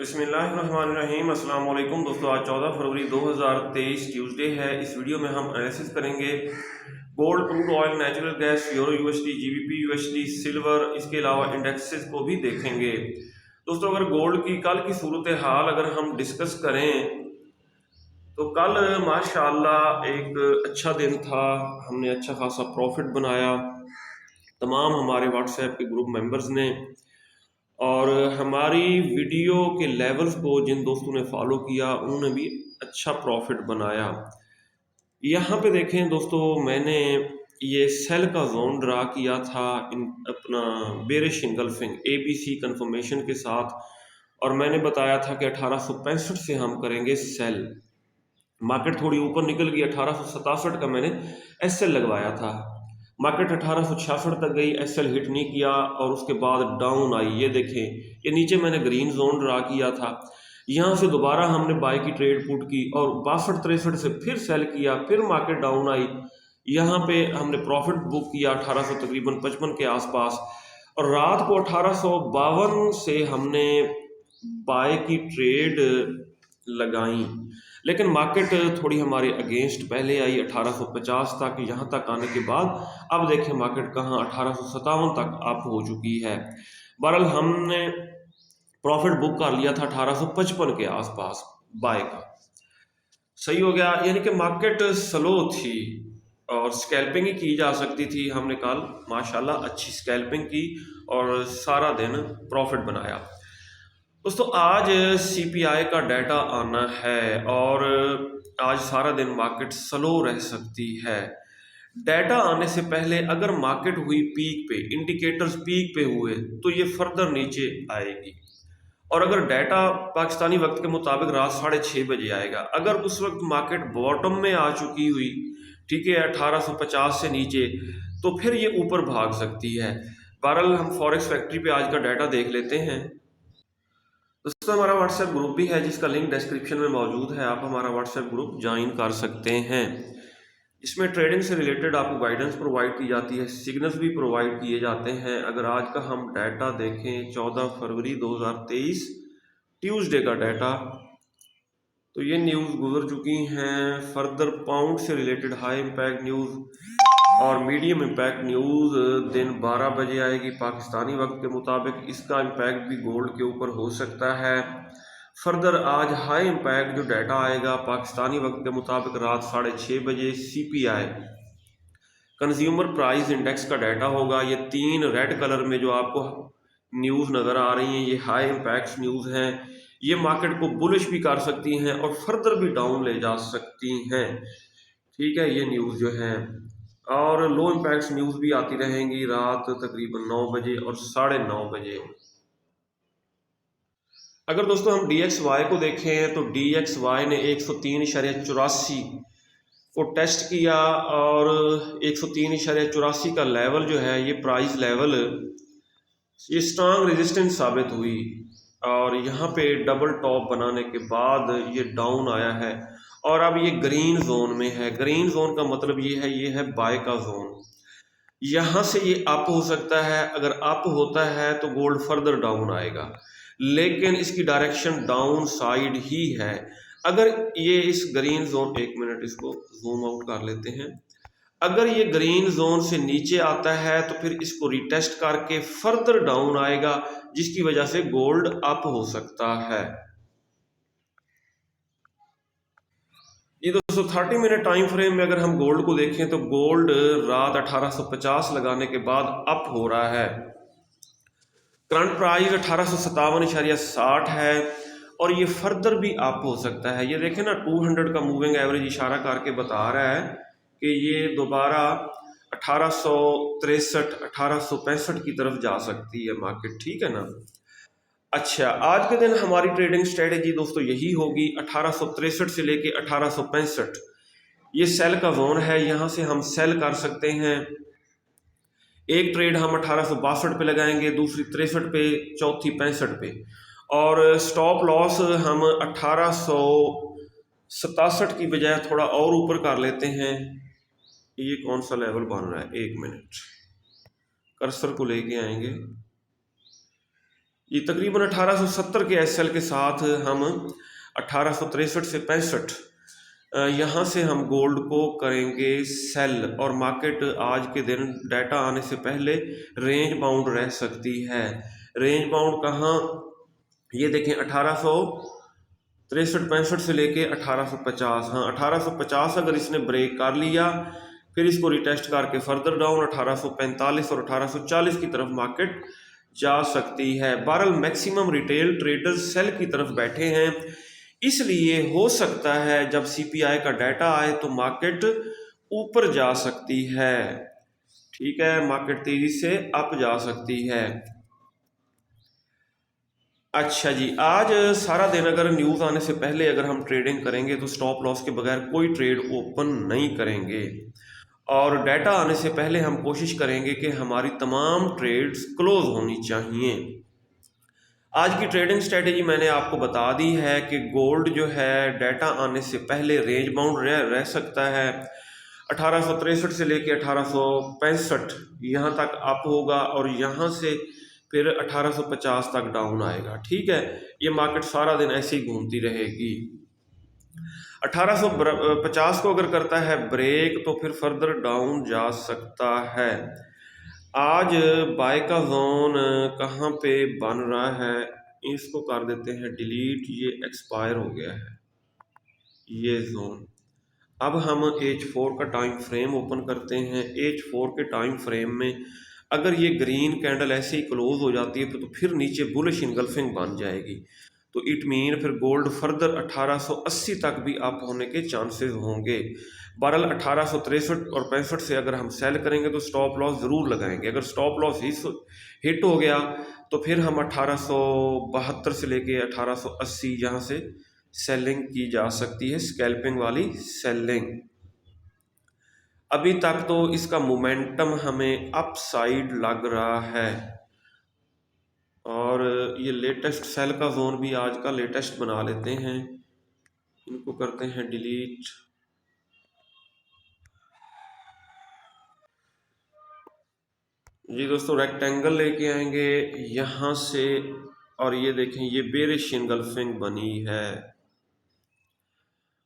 बिस्मिल्लाहिर्रहमानिर्रहीम। अस्सलाम वालेकुम दोस्तों, आज 14 फरवरी 2023 ट्यूसडे है। इस वीडियो में हम एनालिसिस करेंगे gold, crude oil, natural gas, euro USD, GBP USD, silver, इसके अलावा इंडेक्सेस को भी देखेंगे। दोस्तों, अगर गोल्ड की कल की सूरत हाल अगर हम डिस्कस करें तो कल माशाअल्लाह एक अच्छा दिन था। हमने अच्छा खासा प्रॉफिट बनाया, तमाम हमारे व्हाट्सएप के ग्रुप मेंबर्स ने, और हमारी वीडियो के लेवल्स को जिन दोस्तों ने फॉलो किया उन्होंने भी अच्छा प्रॉफिट बनाया। यहाँ पे देखें दोस्तों, मैंने ये सेल का जोन ड्रा किया था इन अपना बेरिश इंगल्फिंग ABC कंफर्मेशन के साथ, और मैंने बताया था कि 1865 से हम करेंगे सेल। मार्केट थोड़ी ऊपर निकल गई, 1867 का मैंने SL लगवाया था। मार्केट 1866 तक गई, SL हिट नहीं किया और उसके बाद डाउन आई। ये देखें, ये नीचे मैंने ग्रीन जोन ड्रा किया था। यहाँ से दोबारा हमने बाय की ट्रेड पुट की और 62-63 से फिर सेल किया, फिर मार्केट डाउन आई। यहाँ पे हमने प्रॉफिट बुक किया 1800 तकरीबन 55 के आसपास, और रात को 1852 से हमने बाय की ट्रेड लगाई। लेकिन मार्केट थोड़ी हमारे अगेंस्ट पहले आई 1850 तक। यहाँ तक आने के बाद अब देखें मार्केट कहाँ 1857 तक अप हो चुकी है। बहरहाल हमने प्रॉफिट बुक कर लिया था 1855 के आसपास बाय का, सही हो गया। यानी कि मार्केट स्लो थी और स्कैल्पिंग ही की जा सकती थी। हमने कल माशाल्लाह अच्छी स्कैल्पिंग की और सारा दिन प्रॉफिट बनाया। दोस्तों, आज CPI का डाटा आना है और आज सारा दिन मार्केट स्लो रह सकती है। डाटा आने से पहले अगर मार्केट हुई पीक पे, इंडिकेटर्स पीक पे हुए, तो ये फर्दर नीचे आएगी। और अगर डाटा पाकिस्तानी वक्त के मुताबिक रात 6:30 बजे आएगा, अगर उस वक्त मार्केट बॉटम में आ चुकी हुई, ठीक है, 1850 से नीचे, तो फिर ये ऊपर भाग सकती है। बहरहाल हम फॉरेक्स फैक्ट्री पे आज का डाटा देख लेते हैं। दोस्तों, हमारा व्हाट्सएप ग्रुप भी है जिसका लिंक डिस्क्रिप्शन में मौजूद है। आप हमारा व्हाट्सएप ग्रुप ज्वाइन कर सकते हैं। इसमें ट्रेडिंग से रिलेटेड आपको गाइडेंस प्रोवाइड की जाती है, सिग्नल्स भी प्रोवाइड किए जाते हैं। अगर आज का हम डाटा देखें 14 फरवरी 2023 ट्यूसडे का डाटा, तो ये न्यूज़ गुजर चुकी हैं। फर्दर पाउंड से रिलेटेड हाई इम्पैक्ट न्यूज़ और मीडियम इम्पैक्ट न्यूज़ दिन 12 बजे आएगी पाकिस्तानी वक्त के मुताबिक। इसका इम्पैक्ट भी गोल्ड के ऊपर हो सकता है। फर्दर आज हाई इम्पैक्ट जो डाटा आएगा पाकिस्तानी वक्त के मुताबिक रात 6:30 बजे CPI कंज्यूमर प्राइस इंडेक्स का डाटा होगा। ये 3 रेड कलर में जो आपको न्यूज़ नज़र आ रही हैं, ये हाई इम्पैक्ट न्यूज़ हैं। ये मार्केट को बुलिश भी कर सकती हैं और फर्दर भी डाउन ले जा सकती हैं, ठीक है, ये न्यूज़ जो है। और लो इम्पैक्ट न्यूज़ भी आती रहेंगी रात तकरीबन 9 बजे और 9:30 बजे। अगर दोस्तों हम DXY को देखें तो DXY ने 103.84 को टेस्ट किया और 103.84 का लेवल जो है, ये प्राइस लेवल, ये स्ट्रांग रेजिस्टेंस साबित हुई और यहाँ पे डबल टॉप बनाने के बाद ये डाउन आया है और अब ये ग्रीन जोन में है। ग्रीन जोन का मतलब ये है बाय का जोन। यहाँ से ये अप हो सकता है, अगर अप होता है तो गोल्ड फर्दर डाउन आएगा, लेकिन इसकी डायरेक्शन डाउन साइड ही है। अगर ये इस ग्रीन जोन, एक मिनट इसको जूम आउट कर लेते हैं, अगर ये ग्रीन जोन से नीचे आता है तो फिर इसको रिटेस्ट करके फर्दर डाउन आएगा, जिसकी वजह से गोल्ड अप हो सकता है। ये दोस्तों 30 मिनट टाइम फ्रेम में अगर हम गोल्ड को देखें तो गोल्ड रात 1850 लगाने के बाद अप हो रहा है। करंट प्राइस 1857.60 है और ये फर्दर भी अप हो सकता है। ये देखें ना, 200 का मूविंग एवरेज इशारा करके बता रहा है कि ये दोबारा 1863 1865 की तरफ जा सकती है मार्केट, ठीक है ना। अच्छा, आज के दिन हमारी ट्रेडिंग स्ट्रेटेजी दोस्तों यही होगी, 1863 से लेके 1865 ये सेल का जोन है, यहाँ से हम सेल कर सकते हैं। एक ट्रेड हम 1862 पे लगाएंगे, दूसरी 63 पे, चौथी 65 पे, और स्टॉप लॉस हम 1867 की बजाय थोड़ा और ऊपर कर लेते हैं। ये कौन सा लेवल बन रहा है, एक मिनट कर्सर को लेके आएंगे। ये तकरीबन 1870 के एसएल के साथ हम 1863 से 65 यहाँ से हम गोल्ड को करेंगे सेल, और मार्केट आज के दिन डाटा आने से पहले रेंज बाउंड रह सकती है। रेंज बाउंड कहाँ, ये देखें 1863-65 से लेके 1850। हाँ 1850 अगर इसने ब्रेक कर लिया फिर इसको रिटेस्ट करके फर्दर डाउन 1845 और 1840 की तरफ मार्केट जा सकती है। बहरहाल मैक्सिमम रिटेल ट्रेडर्स सेल की तरफ बैठे हैं, इसलिए हो सकता है जब सीपीआई का डाटा आए तो मार्केट ऊपर जा सकती है। ठीक है, मार्केट तेजी से अप जा सकती है। अच्छा जी, आज सारा दिन अगर न्यूज़ आने से पहले अगर हम ट्रेडिंग करेंगे तो स्टॉप लॉस के बगैर कोई ट्रेड ओपन नहीं करेंगे, और डाटा आने से पहले हम कोशिश करेंगे कि हमारी तमाम ट्रेड्स क्लोज होनी चाहिए। आज की ट्रेडिंग स्ट्रेटेजी मैंने आपको बता दी है कि गोल्ड जो है डाटा आने से पहले रेंज बाउंड रह सकता है। 1863 से लेके 1865 यहाँ तक अप होगा, और यहाँ से फिर 1850 तक डाउन आएगा। ठीक है, ये मार्केट सारा दिन ऐसे ही घूमती रहेगी। 1850 को अगर करता है ब्रेक तो फिर फर्दर डाउन जा सकता है। आज बाय का जोन कहाँ पे बन रहा है, इसको कर देते हैं डिलीट, ये एक्सपायर हो गया है ये जोन। अब हम H4 का टाइम फ्रेम ओपन करते हैं। H4 के टाइम फ्रेम में अगर ये ग्रीन कैंडल ऐसे ही क्लोज हो जाती है तो फिर नीचे बुलिश इनगल्फिंग बन जाएगी, तो इट मीन फिर गोल्ड फर्दर 1880 तक भी अप होने के चांसेस होंगे। बहरहाल 1863 और 65 से अगर हम सेल करेंगे तो स्टॉप लॉस ज़रूर लगाएंगे। अगर स्टॉप लॉस हिट हो गया तो फिर हम 1872 से लेके 1880 यहाँ से सेलिंग की जा सकती है, स्कैल्पिंग वाली सेलिंग। अभी तक तो इसका मोमेंटम हमें अप साइड लग रहा है, और ये लेटेस्ट सेल का जोन भी आज का लेटेस्ट बना लेते हैं, इनको करते हैं डिलीट। जी दोस्तों, रेक्टेंगल लेके आएंगे यहाँ से, और ये देखें ये बेरिश इनगल्फिंग बनी है,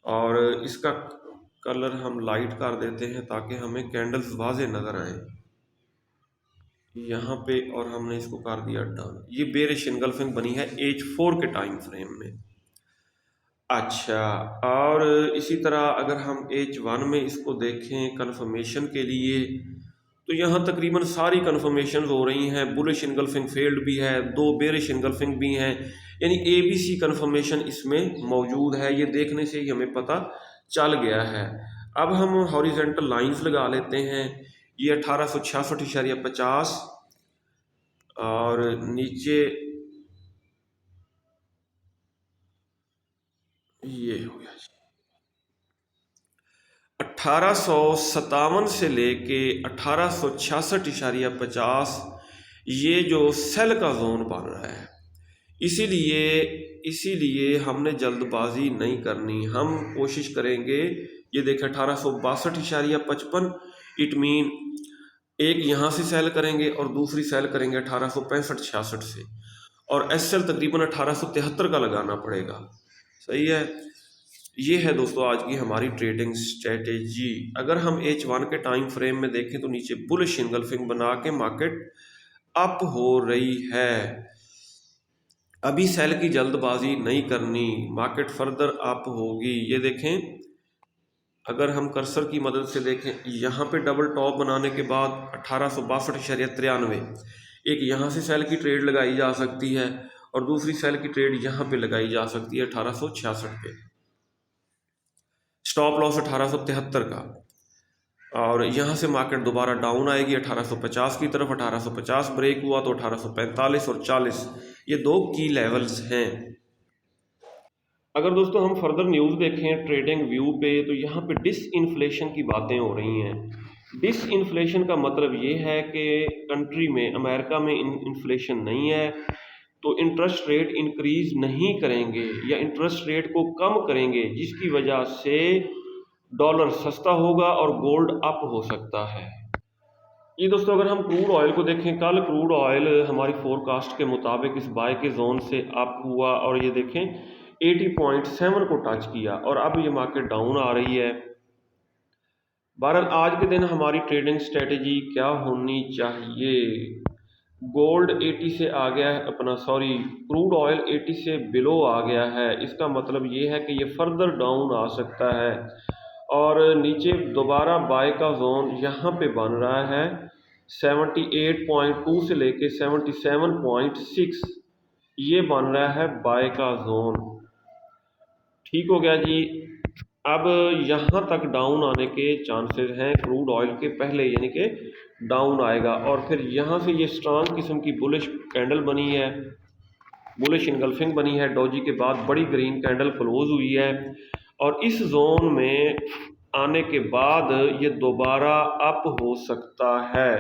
और इसका कलर हम लाइट कर देते हैं ताकि हमें कैंडल्स वाजे नज़र आए यहाँ पे, और हमने इसको कर दिया डन। ये बेरिश इनगल्फिंग बनी है H4 के टाइम फ्रेम में। अच्छा, और इसी तरह अगर हम H1 में इसको देखें कंफर्मेशन के लिए, तो यहाँ तकरीबन सारी कंफर्मेशन हो रही हैं। बुलिश इनगल्फिंग फेल्ड भी है, 2 बेरिश इनगल्फिंग भी हैं, यानी ABC कंफर्मेशन इसमें मौजूद है। ये देखने से ही हमें पता चल गया है। अब हम हॉरिजेंटल लाइंस लगा लेते हैं। ये 1866.50 और नीचे ये हो गया 1857 से लेके 1866.50, ये जो सेल का जोन बन रहा है। इसीलिए हमने जल्दबाजी नहीं करनी, हम कोशिश करेंगे। ये देखें 1862.55, इट मीन एक यहाँ से सेल करेंगे और दूसरी सेल करेंगे 1865-66 से, और एसएल तकरीबन 1873 का लगाना पड़ेगा। सही है, ये है दोस्तों आज की हमारी ट्रेडिंग स्ट्रेटेजी। अगर हम H1 के टाइम फ्रेम में देखें तो नीचे बुलिश इनगल्फिंग बना के मार्केट अप हो रही है। अभी सेल की जल्दबाजी नहीं करनी, मार्केट फर्दर अप होगी। ये देखें, अगर हम कर्सर की मदद से देखें, यहाँ पे डबल टॉप बनाने के बाद 1862.93 एक यहाँ से सेल की ट्रेड लगाई जा सकती है, और दूसरी सेल की ट्रेड यहाँ पे लगाई जा सकती है 1866 पे। स्टॉप लॉस 1873 का, और यहाँ से मार्केट दोबारा डाउन आएगी 1850 की तरफ। 1850 ब्रेक हुआ तो 1845 और 40 ये 2 की लेवल्स हैं। अगर दोस्तों हम फर्दर न्यूज़ देखें ट्रेडिंग व्यू पे, तो यहाँ पे डिसइन्फ्लेशन की बातें हो रही हैं। डिसइन्फ्लेशन का मतलब ये है कि कंट्री में, अमेरिका में इन्फ्लेशन नहीं है, तो इंटरेस्ट रेट इंक्रीज नहीं करेंगे या इंटरेस्ट रेट को कम करेंगे, जिसकी वजह से डॉलर सस्ता होगा और गोल्ड अप हो सकता है। ये दोस्तों अगर हम क्रूड ऑयल को देखें, कल क्रूड ऑयल हमारी फोरकास्ट के मुताबिक इस बाय के जोन से अप हुआ और ये देखें 80.7 को टच किया और अब ये मार्केट डाउन आ रही है। बहरहाल आज के दिन हमारी ट्रेडिंग स्ट्रेटेजी क्या होनी चाहिए? गोल्ड 80 से आ गया है, अपना सॉरी क्रूड ऑयल 80 से बिलो आ गया है। इसका मतलब ये है कि ये फर्दर डाउन आ सकता है और नीचे दोबारा बाय का जोन यहाँ पे बन रहा है 78.2 से लेके 77.6, ये बन रहा है बाय का जोन। ठीक हो गया जी। अब यहाँ तक डाउन आने के चांसेस हैं क्रूड ऑयल के पहले, यानी कि डाउन आएगा और फिर यहाँ से ये स्ट्रांग किस्म की बुलिश कैंडल बनी है, बुलिश इनगल्फिंग बनी है, डोजी के बाद बड़ी ग्रीन कैंडल क्लोज हुई है और इस जोन में आने के बाद ये दोबारा अप हो सकता है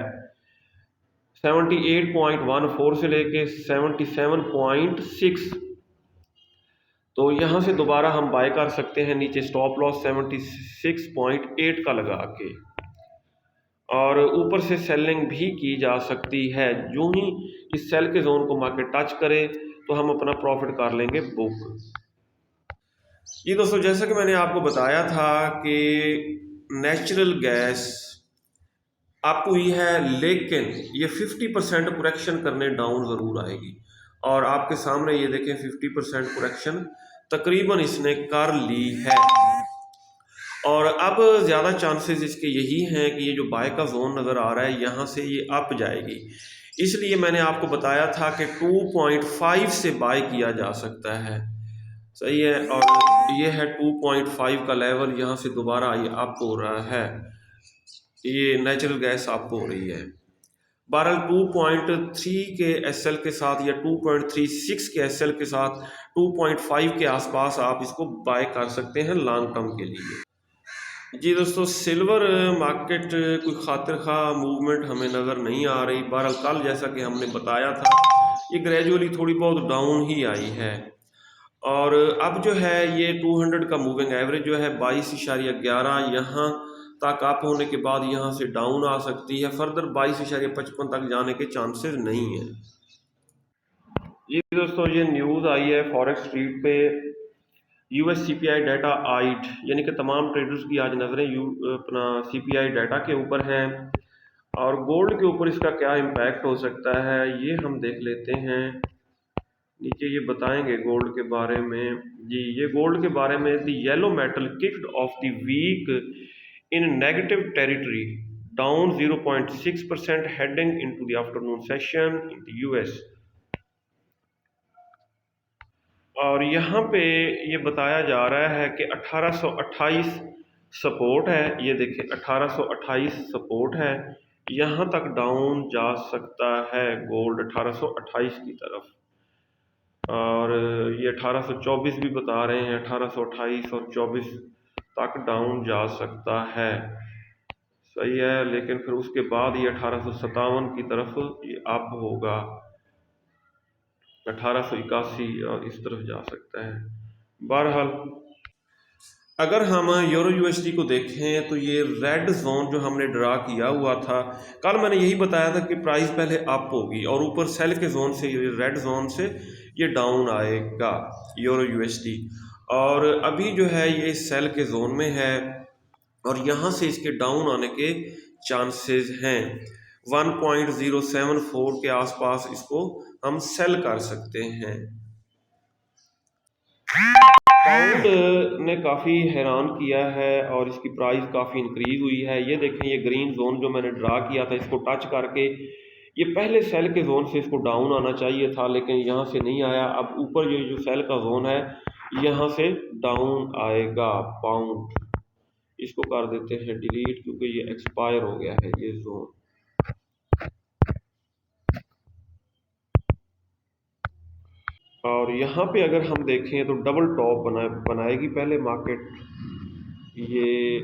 78.14 से लेके 77.6। तो यहाँ से दोबारा हम बाय कर सकते हैं, नीचे स्टॉप लॉस 76.8 का लगा के, और ऊपर से सेलिंग भी की जा सकती है। जो ही इस सेल के जोन को मार्केट टच करे तो हम अपना प्रॉफिट कर लेंगे बुक। ये दोस्तों जैसा कि मैंने आपको बताया था कि नेचुरल गैस अप हुई है, लेकिन ये 50% करेक्शन करने डाउन ज़रूर आएगी और आपके सामने ये देखें 50% करेक्शन तकरीबन इसने कर ली है और अब ज़्यादा चांसेस इसके यही हैं कि ये जो बाय का जोन नज़र आ रहा है यहाँ से ये अप जाएगी। इसलिए मैंने आपको बताया था कि 2.5 से बाय किया जा सकता है, सही है। और ये है 2.5 का लेवल, यहाँ से दोबारा ये अप हो रहा है, ये नेचुरल गैस अप हो रही है। बहरहाल 2.3 के एसएल के साथ या 2.36 के एसएल के साथ 2.5 के आसपास आप इसको बाय कर सकते हैं लॉन्ग टर्म के लिए। जी दोस्तों, सिल्वर मार्केट कोई खातिर खा मूवमेंट हमें नज़र नहीं आ रही। बहरहाल कल जैसा कि हमने बताया था ये ग्रेजुअली थोड़ी बहुत डाउन ही आई है और अब जो है ये 200 का मूविंग एवरेज जो है 22.11 यहाँ तक अप होने के बाद यहाँ से डाउन आ सकती है, फर्दर 22.55 तक जाने के चांसेस नहीं है। जी दोस्तों, ये न्यूज़ आई है फॉरेक्स स्ट्रीट पे, यूएस सीपीआई डाटा आइट, यानी कि तमाम ट्रेडर्स की आज नज़रें अपना सीपीआई डाटा के ऊपर हैं और गोल्ड के ऊपर इसका क्या इम्पैक्ट हो सकता है ये हम देख लेते हैं। नीचे ये बताएंगे गोल्ड के बारे में जी, ये गोल्ड के बारे में, the yellow metal kicked off the week in negative territory down 0.6% heading into the afternoon session in the US. और यहाँ पे ये बताया जा रहा है कि 1828 सपोर्ट है, ये देखें 1828 सपोर्ट है, यहाँ तक डाउन जा सकता है गोल्ड 1828 की तरफ, और ये 1824 भी बता रहे हैं, 1828 और 24 तक डाउन जा सकता है, सही है। लेकिन फिर उसके बाद ये 1857 की तरफ ये अप होगा, 1881 और इस तरफ जा सकता है। बहरहाल अगर हम यूरो यूएसडी को देखें तो ये रेड जोन जो हमने ड्रा किया हुआ था, कल मैंने यही बताया था कि प्राइस पहले अप होगी और ऊपर सेल के जोन से, ये रेड जोन से ये डाउन आएगा यूरो यूएसडी, और अभी जो है ये सेल के जोन में है और यहाँ से इसके डाउन आने के चांसेस हैं। 1.074 के आसपास इसको हम सेल कर सकते हैं। पाउंड ने काफ़ी हैरान किया है और इसकी प्राइस काफ़ी इंक्रीज हुई है। ये देखें, ये ग्रीन जोन जो मैंने ड्रा किया था, इसको टच करके ये पहले सेल के जोन से इसको डाउन आना चाहिए था, लेकिन यहाँ से नहीं आया। अब ऊपर जो सेल का जोन है यहाँ से डाउन आएगा पाउंड, इसको कर देते हैं डिलीट क्योंकि ये एक्सपायर हो गया है ये जोन। और यहाँ पे अगर हम देखें तो डबल टॉप बनाएगी पहले मार्केट, ये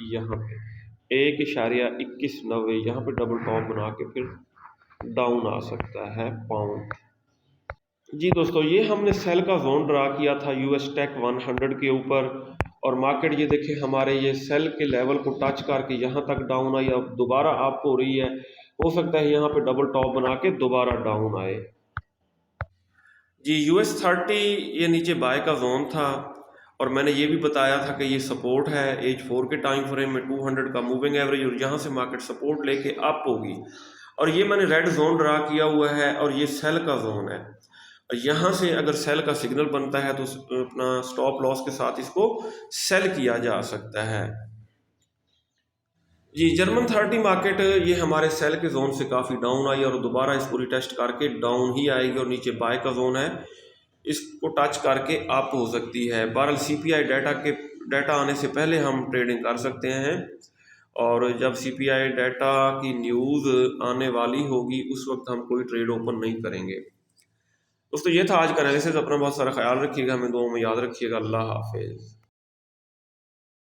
यहाँ पे 1.2190 यहाँ पे डबल टॉप बना के फिर डाउन आ सकता है पाउंड। जी दोस्तों, ये हमने सेल का जोन ड्रा किया था यूएस टेक 100 के ऊपर और मार्केट ये देखें हमारे ये सेल के लेवल को टच करके यहाँ तक डाउन आई, अब दोबारा अप हो रही है। हो सकता है यहाँ पे डबल टॉप बना के दोबारा डाउन आए जी। US30 ये नीचे बाय का जोन था और मैंने ये भी बताया था कि ये सपोर्ट है एज 4 के टाइम फ्रेम में 200 का मूविंग एवरेज, और यहाँ से मार्केट सपोर्ट लेके अप होगी। और ये मैंने रेड जोन ड्रा किया हुआ है और ये सेल का जोन है। और यहाँ से अगर सेल का सिग्नल बनता है तो अपना स्टॉप लॉस के साथ इसको सेल किया जा सकता है जी। जर्मन 30 मार्केट ये हमारे सेल के जोन से काफ़ी डाउन आई और दोबारा इसको रिटेस्ट करके डाउन ही आएगी और नीचे बाय का जोन है, इसको टच करके अप हो सकती है। बहरहाल CPI डाटा आने से पहले हम ट्रेडिंग कर सकते हैं, और जब CPI डाटा की न्यूज़ आने वाली होगी उस वक्त हम कोई ट्रेड ओपन नहीं करेंगे। दोस्तों ये था आज का एनालिसिस। अपना बहुत सारा ख्याल रखिएगा, हमें दुआओं में याद रखिएगा। अल्लाह हाफिज़।